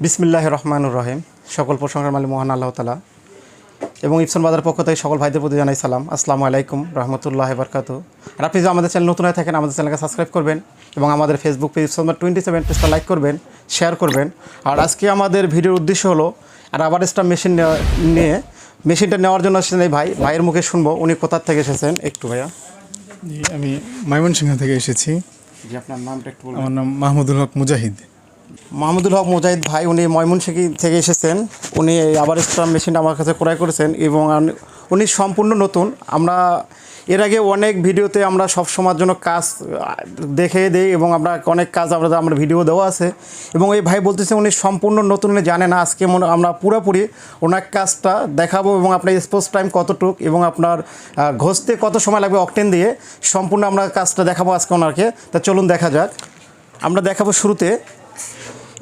বিসমিল্লাহির রহমানির রহিম। সকল প্রশংসার মালিক মহান আল্লাহ তাআলা এবং ইপসন বাজার পক্ষ থেকে সকল ভাইদের প্রতি জানাই সালাম। আসসালামু আলাইকুম রাহমাতুল্লাহি ওয়া বারাকাতুহু। আর আপনি যদি আমাদের চ্যানেল নতুন হয়ে থাকেন আমাদের চ্যানেলকে সাবস্ক্রাইব করবেন এবং আমাদের ফেসবুক পেজ ইপসন 27 পেজটা লাইক করবেন, শেয়ার করবেন। আর আজকে আমাদের ভিডিওর উদ্দেশ্য হলো রাবার স্টাম্প মেশিনটা নেওয়ার জন্য এসেছেন এই ভাইয়ের মুখে শুনবো উনি কোথা থেকে এসেছেন। একটু ভাইয়া। জি, আমি ময়মনসিংহ থেকে এসেছি। জি, আপনার নামটা একটু বলুন। আমার নাম মাহমুদুল হক মুজাহিদ। মাহমুদুল হক মুজাহিদ ভাই, উনি ময়মনসিংহ থেকে এসেছেন। উনি এই রাবার স্টাম্প মেশিনটা আমার কাছে ক্রয় করেছেন এবং উনি সম্পূর্ণ নতুন। আমরা এর আগে অনেক ভিডিওতে আমরা সব সময়ের জন্য কাজ দেখে দিই এবং আমরা অনেক কাজ আমরা ভিডিও দেওয়া আছে এবং এই ভাই বলতেছে উনি সম্পূর্ণ নতুন, উনি জানে না। আজকে আমরা পুরোপুরি ওনার কাজটা দেখাবো এবং আপনার স্পোর্টস টাইম কতটুক এবং আপনার ঘষতে কত সময় লাগবে অকটেন দিয়ে সম্পূর্ণ আমরা কাজটা দেখাবো আজকে ওনাকে। তা চলুন দেখা যাক। আমরা দেখাবো শুরুতে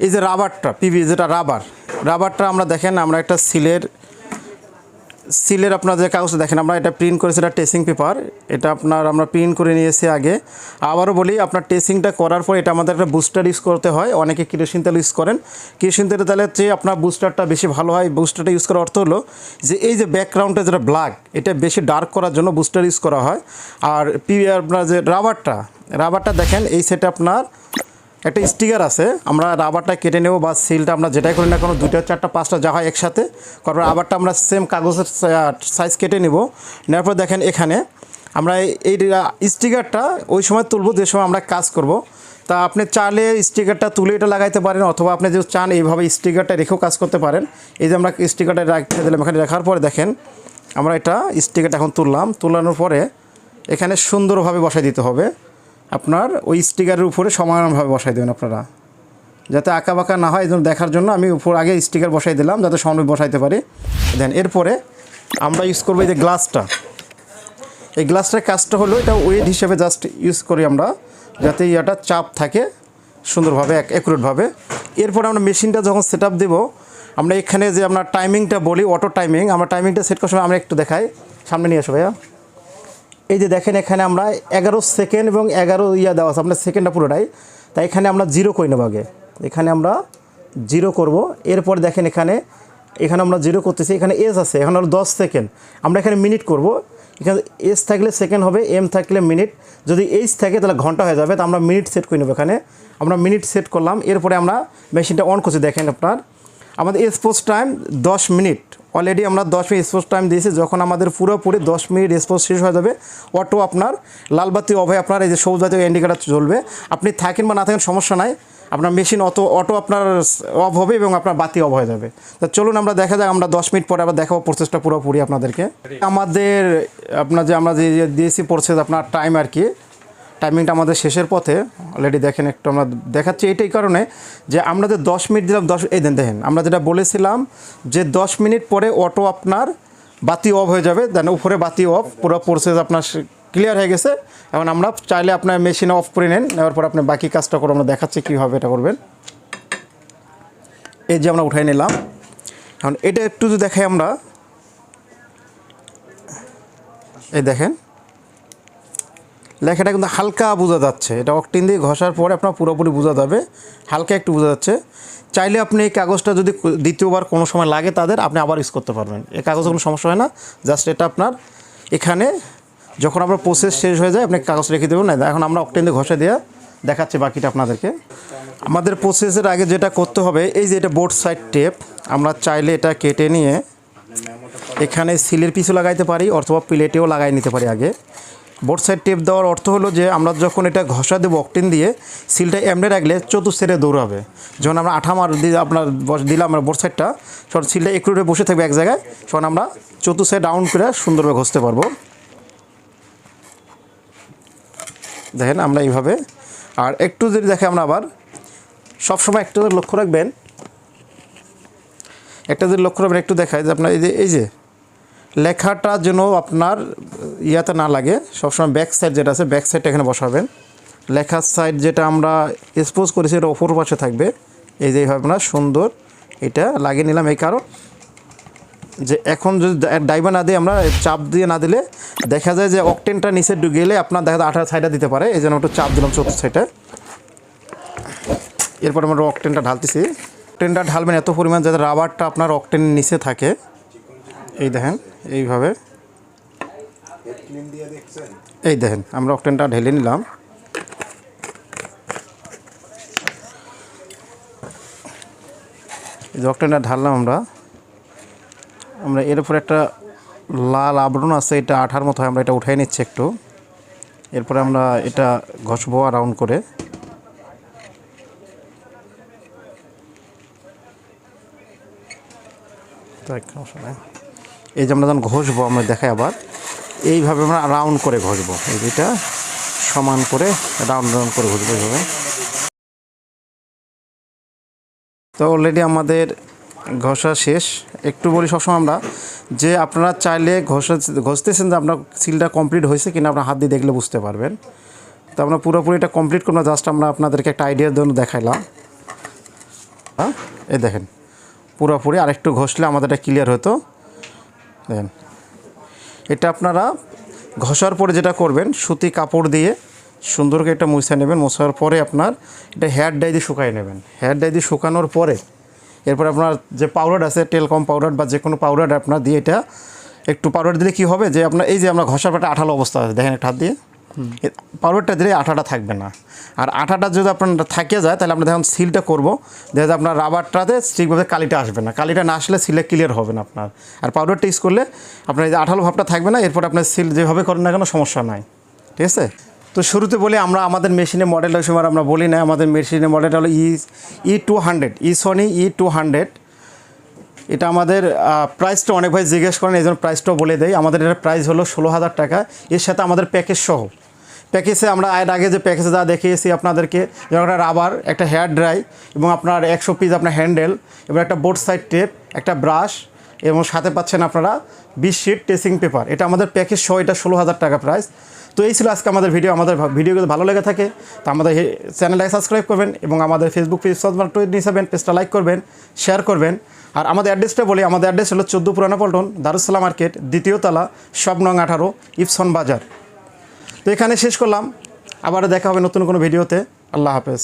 এই যে রাবারটা, পিভি যেটা রাবারটা আমরা দেখেন, আমরা একটা সিলের আপনার যে কাগজটা দেখেন আমরা এটা প্রিন্ট করেছি, এটা টেসিং পেপার। এটা আমরা প্রিন্ট করে নিয়েছি আগে। আবারও বলি, আপনার টেসিংটা করার পর এটা আমাদের একটা বুস্টার ইউজ করতে হয়। অনেকে কেরোসিন তেল ইউজ করেন, কেরোসিন তেলের চেয়ে আপনার বুস্টারটা বেশি ভালো হয়। বুস্টারটা ইউজ করার অর্থ হলো যে এই যে ব্যাকগ্রাউন্ডটা যেটা ব্ল্যাক, এটা বেশি ডার্ক করার জন্য বুস্টার ইউজ করা হয়। আর আপনার যে রাবারটা দেখেন এই সেটে আপনার একটা স্টিকার আছে। আমরা রাবারটা কেটে নেব বা সিলটা আমরা যেটাই করি না কোনো 2টা 4টা 5টা যা হয় একসাথে কারণ রাবারটা আমরা সেম কাগজের সাইজ কেটে নেব। নেওয়ার পর দেখেন এখানে আমরা এই স্টিকারটা ওই সময় তুলব যে সময় আমরা কাজ করব। তা আপনি চাইলে স্টিকারটা তুলে এটা লাগাইতে পারেন অথবা আপনি যদি চান এইভাবে স্টিকারটা রেখেও কাজ করতে পারেন। এই যে আমরা স্টিকারটা রাখতে দিলাম, এখানে রাখার পরে দেখেন আমরা এটা স্টিকারটা এখন তুলানোর পরে এখানে সুন্দরভাবে বসাই দিতে হবে। আপনার ওই স্টিকারের উপরে সমানভাবে বসাই দেবেন আপনারা, যাতে আঁকা বাঁকা না হয়। দেখার জন্য আমি উপর আগে স্টিকার বসাই দিলাম যাতে সমানভাবে বসাইতে পারি। দেন এরপরে আমরা ইউজ করবো এই যে গ্লাসটা। এই গ্লাসটার কাজটা হলো এটা ওয়েট হিসেবে জাস্ট ইউজ করি আমরা, যাতে ইয়াটা চাপ থাকে সুন্দরভাবে অ্যাকুরেটভাবে। এরপরে আমরা মেশিনটা যখন সেট আপ দেবো, আমরা এখানে যে আমরা টাইমিংটা বলি অটো টাইমিং, আমরা টাইমিংটা সেট করার সময় আমরা একটু দেখাই। সামনে নিয়ে আসো ভাইয়া। এই যে দেখেন এখানে আমরা 11 সেকেন্ড এবং 11 দেওয়া আছে আপনার সেকেন্ডটা পুরোটাই। তাই এখানে আমরা 0 করে নেব আগে। এখানে আমরা 0 করব। এরপর দেখেন এখানে আমরা 0 করতেছি। এখানে এজ আছে, এখানে হলো 10 সেকেন্ড। আমরা এখানে মিনিট করব। এখানে এজ থাকলে সেকেন্ড হবে, এম থাকলে মিনিট, যদি এইচ থাকে তাহলে ঘন্টা হয়ে যাবে। তো আমরা মিনিট সেট করে নেব। এখানে আমরা মিনিট সেট করলাম। এরপরে আমরা মেশিনটা অন করছি। দেখেন আপনার আমাদের স্পোর্টস টাইম 10 মিনিট। অলরেডি আমরা 10 মিনিট স্পোর্টস টাইম দিয়েছি। যখন আমাদের পুরোপুরি 10 মিনিট স্পোর্টস শেষ হয়ে যাবে, অটো আপনার লাল বাতি অফ হয়ে আপনার এই যে সবুজ বাতি ইন্ডিকেটার জ্বলবে। আপনি থাকেন বা না থাকেন সমস্যা নাই, আপনার মেশিন অটো আপনার অফ হবে এবং আপনার বাতি অফ হয়ে যাবে। তো চলুন আমরা দেখা যাক। আমরা 10 মিনিট পরে আবার দেখাবো প্রসেসটা পুরোপুরি আপনাদেরকে। আমাদের আমরা যে দিয়েছি প্রসেস আপনার টাইম আর কি, টাইমিংটা আমাদের শেষের পথে। অলরেডি দেখেন একটু আমরা দেখাচ্ছি এইটাই কারণে যে আমরা যে 10 মিনিট দিলাম, এই দেখেন আমরা যেটা বলেছিলাম যে 10 মিনিট পরে অটো আপনার বাতি অফ হয়ে যাবে। দেন উপরে বাতি অফ, পুরো প্রসেস আপনার ক্লিয়ার হয়ে গেছে। এখন আমরা চাইলে আপনার মেশিনে অফ করে নেওয়ার পর আপনি বাকি কাজটা করে আমরা দেখাচ্ছি কীভাবে এটা করবেন। এই যে আমরা উঠাই নিলাম। এখন এটা একটু যদি দেখাই আমরা, এই দেখেন লেখাটা কিন্তু হালকা বোঝা যাচ্ছে। এটা অকটিন দিয়ে ঘষার পরে আপনার পুরোপুরি বোঝা যাবে, হালকা একটু বোঝা যাচ্ছে। চাইলে আপনি এই কাগজটা যদি দ্বিতীয়বার কোনো সময় লাগে তাদের আপনি আবার ইউজ করতে পারবেন। এই কাগজে কোনো সমস্যা হয় না। জাস্ট এটা আপনার এখানে যখন আপনার প্রসেস শেষ হয়ে যায় আপনি কাগজ রেখে দেবেন না। এখন আমরা অকটিন দিয়ে ঘষে দিয়ে দেখাচ্ছি বাকিটা আপনাদেরকে। আমাদের প্রসেসের আগে যেটা করতে হবে, এই যে এটা বোর্ড সাইড টেপ, আমরা চাইলে এটা কেটে নিয়ে এখানে সিলের পিছু লাগাইতে পারি অথবা প্লেটেও লাগাই নিতে পারি আগে। বোর্ড সাইড টেপ দেওয়ার অর্থ হলো যে আমরা যখন এটা ঘষা দেবো অকটিন দিয়ে, সিলটা এমনি রাখলে চতুর্থ দৌড়াবে। যখন আমরা আঠা দিয়ে আপনার দিলাম আমরা বোর্ড সাইডটা, সব সিলটা একটু বসে থাকবে এক জায়গায়, তখন আমরা চতুর্থ সাইড ডাউন করে সুন্দরভাবে ঘষতে পারবো। দেখেন আমরা এইভাবে। আর একটু যদি দেখে আমরা আবার সবসময় একটা লক্ষ্য রাখবেন, একটু দেখায় যে আপনার এই যে লেখাটা যেন আপনার ইয়াতে না লাগে। সবসময় ব্যাক সাইড যেটা আছে ব্যাক সাইডটা এখানে বসাবেন। লেখার সাইড যেটা আমরা এক্সপোজ করেছি এটা অপর পাশে থাকবে। এই যে এইভাবে আপনার সুন্দর এটা লাগিয়ে নিলাম। এই কারণ যে এখন যদি ডাইবা না দিয়ে আমরা চাপ দিয়ে না দিলে দেখা যায় যে অকটেনটা নিচে গেলে আপনার দেখা যায় আঠার সাইডটা দিতে পারে। এই জন্য একটু চাপ দিলাম চতুর্থ সাইডে। এরপর আমরা অকটেনটা ঢালতেছি। অকটেনটা ঢালবেন এত পরিমাণ যাতে রাবারটা আপনার অকটেনের নিচে থাকে। এই দেখেন এইভাবে, এই দেখেন আমরা অকটেনটা ঢেলে নিলাম। এই যে অকটেনটা ঢাললাম আমরা এর উপরে একটা লাল আবরণ আছে, এটা আঠার মতো হয়, আমরা এটা উঠাই নিচ্ছি একটু। এরপরে আমরা এটা ঘষবো রাউন্ড করে। এই যে আমরা যখন ঘষবো আমরা দেখাই আবার এইভাবে আমরা রাউন্ড করে ঘষবো, এটা সমান করে রাউন্ড করে ঘষবো এইভাবে। তো অলরেডি আমাদের ঘষা শেষ। একটু বলি সবসময় আমরা যে আপনারা চাইলে ঘষতেছেন যে আপনার সিলটা কমপ্লিট হয়েছে কিনা আপনার হাত দিয়ে দেখলে বুঝতে পারবেন। তো আমরা পুরোপুরি এটা কমপ্লিট করবো, জাস্ট আমরা আপনাদেরকে একটা আইডিয়ার জন্য দেখাইলাম। হ্যাঁ, এই দেখেন পুরোপুরি আরেকটু ঘষলে আমাদের এটা ক্লিয়ার হতো। দেখেন এটা আপনারা ঘষার পরে যেটা করবেন, সুতি কাপড় দিয়ে সুন্দর করে এটা মুছে নেবেন। মোছার পরে আপনার এটা হেয়ার ডাই দিয়ে শুকাই নেবেন। হেয়ার ডাই দিয়ে শুকানোর পরে এরপর আপনার যে পাউডার আছে, টেলকম পাউডার বা যে কোনো পাউডার আপনার দিয়ে এটা একটু পাউডার দিলে কী হবে যে আপনার এই যে আমরা ঘষার পরে আঠালো অবস্থা আছে, দেখেন একটা হাত দিয়ে পাউডারটা দিলে আঠাটা থাকবে না। আর আঠাটা যদি আপনার থাকে যায় তাহলে আমরা যখন সিলটা করবো দেখা যায় আপনার রাবারটাতে ঠিকভাবে কালিটা আসবে না। কালিটা না আসলে সিলে ক্লিয়ার হবে না আপনার। আর পাউডারটা ইউজ করলে আপনার এই যে আঠালো ভাবটা থাকবে না। এরপর আপনার সিল যেভাবে করেন না কেন সমস্যা নাই, ঠিক আছে। তো শুরুতে বলি আমরা আমাদের মেশিনের মডেলটা ওই সময় আমরা বলি না, আমাদের মেশিনের মডেলটা হলো E200 সনি E200। এটা আমাদের প্রাইসটা অনেক ভাই জিজ্ঞেস করেন, এই জন্য প্রাইসটাও বলে দেয়। আমাদের এটার প্রাইস হলো 16,000 টাকা। এর সাথে আমাদের প্যাকেজ সহ, প্যাকেজে আমরা এর আগে যে প্যাকেজে যা দেখিয়েছি আপনাদেরকে, যেমন একটা রাবার, একটা হেয়ার ড্রাই এবং আপনার 100 পিস আপনার হ্যান্ডেল এবং একটা বোর্ড সাইড টেপ, একটা ব্রাশ এবং সাথে পাচ্ছেন আপনারা 20 শিট ট্রেসিং পেপার। এটা আমাদের প্যাকেজ সহ, এটা 16,000 টাকা প্রাইস। তো এই ছিল আজকে আমাদের ভিডিও। আমাদের ভিডিওগুলো ভালো লেগে থাকে তো আমাদের চ্যানেলটাকে সাবস্ক্রাইব করবেন এবং আমাদের ফেসবুক পেজ নিয়ে পেজটা লাইক করবেন, শেয়ার করবেন। আর আমাদের অ্যাড্রেসটা বলি, আমাদের অ্যাড্রেস হলো 14 পুরানা পল্টন, দারুসালাম মার্কেট, 2য় তলা, শপ নং 18, ইপসন বাজার। তো এখানে শেষ করলাম, আবার দেখা হবে নতুন কোনো ভিডিওতে। আল্লাহ হাফেজ।